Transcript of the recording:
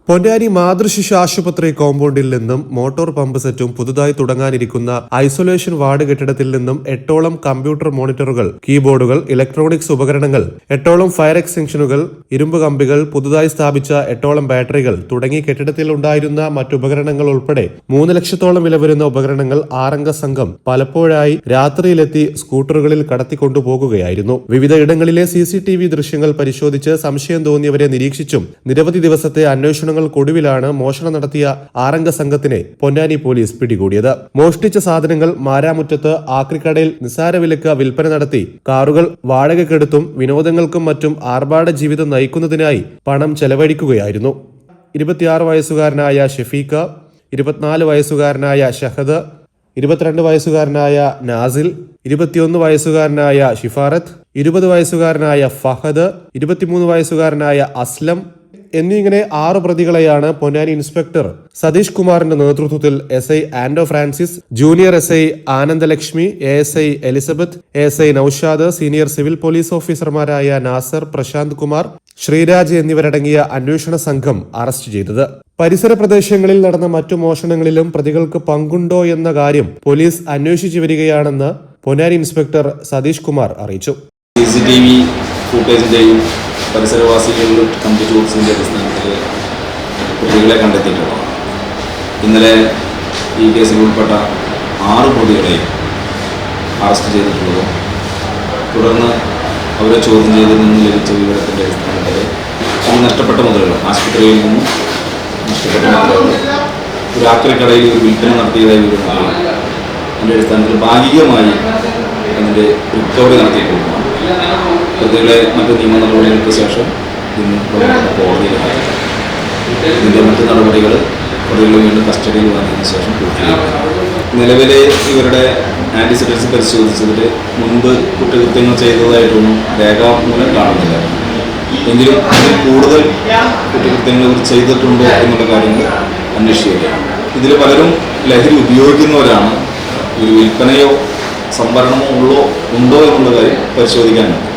പൊന്നാനി മാതൃശിശു ആശുപത്രി കോമ്പൗണ്ടിൽ നിന്നും മോട്ടോർ പമ്പ് സെറ്റും പുതുതായി തുടങ്ങാനിരിക്കുന്ന ഐസൊലേഷൻ വാർഡ് കെട്ടിടത്തിൽ നിന്നും 8ഓളം കമ്പ്യൂട്ടർ മോണിറ്ററുകൾ, കീബോർഡുകൾ, ഇലക്ട്രോണിക്സ് ഉപകരണങ്ങൾ, 8ഓളം ഫയർ എക്സ്റ്റൻഷനുകൾ, ഇരുമ്പ് കമ്പികൾ, പുതുതായി സ്ഥാപിച്ച 8ഓളം ബാറ്ററികൾ തുടങ്ങി കെട്ടിടത്തിൽ ഉണ്ടായിരുന്ന മറ്റുപകരണങ്ങൾ ഉൾപ്പെടെ 3 ലക്ഷത്തോളം വില വരുന്ന ഉപകരണങ്ങൾ 6 സംഘം പലപ്പോഴായി രാത്രിയിലെത്തി സ്കൂട്ടറുകളിൽ കടത്തിക്കൊണ്ടുപോകുകയായിരുന്നു. വിവിധ ഇടങ്ങളിലെ CCTV ദൃശ്യങ്ങൾ പരിശോധിച്ച് സംശയം തോന്നിയവരെ നിരീക്ഷിച്ചും നിരവധി ദിവസത്തെ അന്വേഷണങ്ങൾക്കൊടുവിലാണ് മോഷണം നടത്തിയ 6 സംഘത്തിനെ പൊന്നാനി പോലീസ് പിടികൂടിയത്. മോഷ്ടിച്ച സാധനങ്ങൾ മാരാമുറ്റത്ത് ആക്രിക്കടയിൽ നിസ്സാര വിലക്ക് വിൽപ്പന നടത്തി കാറുകൾ വാടകയ്ക്കെടുത്തും വിനോദങ്ങൾക്കും മറ്റും ആർഭാട ജീവിതം നയിക്കുന്നതിനായി പണം ചെലവഴിക്കുകയായിരുന്നു. 26 വയസ്സുകാരനായ ഷഫീഖ, 24 വയസ്സുകാരനായ ഷഹദ്, 22 വയസ്സുകാരനായ നാസിൽ, 21 വയസ്സുകാരനായ ഷിഫാറത്ത്, 20 വയസ്സുകാരനായ ഫഹദ്, 23 വയസ്സുകാരനായ അസ്ലം എന്നിങ്ങനെ 6 പ്രതികളെയാണ് പൊന്നാനി ഇൻസ്പെക്ടർ സതീഷ് കുമാറിന്റെ നേതൃത്വത്തിൽ SI Anto Francis, junior SI Anandalakshmi, ASI Elizabeth, ASI Naushad, senior civil police ഓഫീസർമാരായ നാസർ, പ്രശാന്ത് കുമാർ, ശ്രീരാജ് എന്നിവരടങ്ങിയ അന്വേഷണ സംഘം അറസ്റ്റ് ചെയ്തത്. പരിസര പ്രദേശങ്ങളിൽ നടന്ന മറ്റു മോഷണങ്ങളിലും പ്രതികൾക്ക് പങ്കുണ്ടോ എന്ന കാര്യം പോലീസ് അന്വേഷിച്ചു വരികയാണെന്ന് പൊന്നാനി ഇൻസ്പെക്ടർ സതീഷ് കുമാർ അറിയിച്ചു. CCTV ഫുട്ടേജിന്റെയും പരിസരവാസികളുടെ കമ്പ്യൂട്ടർ ബോക്സിന്റെ അടിസ്ഥാനത്തിൽ പ്രതികളെ കണ്ടെത്തിയിട്ടുള്ളതാണ്. ഇന്നലെ ഈ കേസിൽ ഉൾപ്പെട്ട 6 പ്രതികളെയും അറസ്റ്റ് ചെയ്തിട്ടുള്ളതും തുടർന്ന് അവരെ ചോദ്യം ചെയ്തതിൽ നിന്ന് ലഭിച്ച വിവരത്തിന്റെ അടിസ്ഥാനത്തിൽ ഈ നഷ്ടപ്പെട്ട മുതലുകൾ, ആശുപത്രിയിൽ നിന്നും നഷ്ടപ്പെട്ട മുതലുകൾ ഒരു ആക്രിക്കടയിൽ ഒരു വിൽപ്പന നടത്തിയതായി വിവരം അതിൻ്റെ അടിസ്ഥാനത്തിൽ ഭാഗികമായി അതിൻ്റെ റിക്കവറി നടത്തിയിട്ടുള്ളതാണ്. പ്രതികളെ മറ്റ് നിയമ നടപടികൾക്ക് ശേഷം ഇന്ന് കോടതിയിലാണ്. ഇതിൻ്റെ മറ്റ് നടപടികൾ പ്രതികളെ വീണ്ടും കസ്റ്റഡിയിൽ വാങ്ങിയതിനു ശേഷം പൂർത്തിയാക്കും. നിലവിലെ ഇവരുടെ ആൻറ്റിസിഡൻസ് പരിശോധിച്ചതിൽ മുൻപ് കുറ്റകൃത്യങ്ങൾ ചെയ്തതായിട്ടൊന്നും രേഖാമൂലം കാണുന്നില്ല. എങ്കിലും അതിൽ കൂടുതൽ കുറ്റകൃത്യങ്ങൾ ഇവർ ചെയ്തിട്ടുണ്ടോ എന്നുള്ള കാര്യങ്ങൾ അന്വേഷിക്കുകയാണ്. ഇതിൽ പലരും ലഹരി ഉപയോഗിക്കുന്നവരാണ്. ഒരു വിൽപ്പനയോ സംഭരണമോ ഉണ്ടോ എന്നുള്ള കാര്യം പരിശോധിക്കാനുണ്ട്.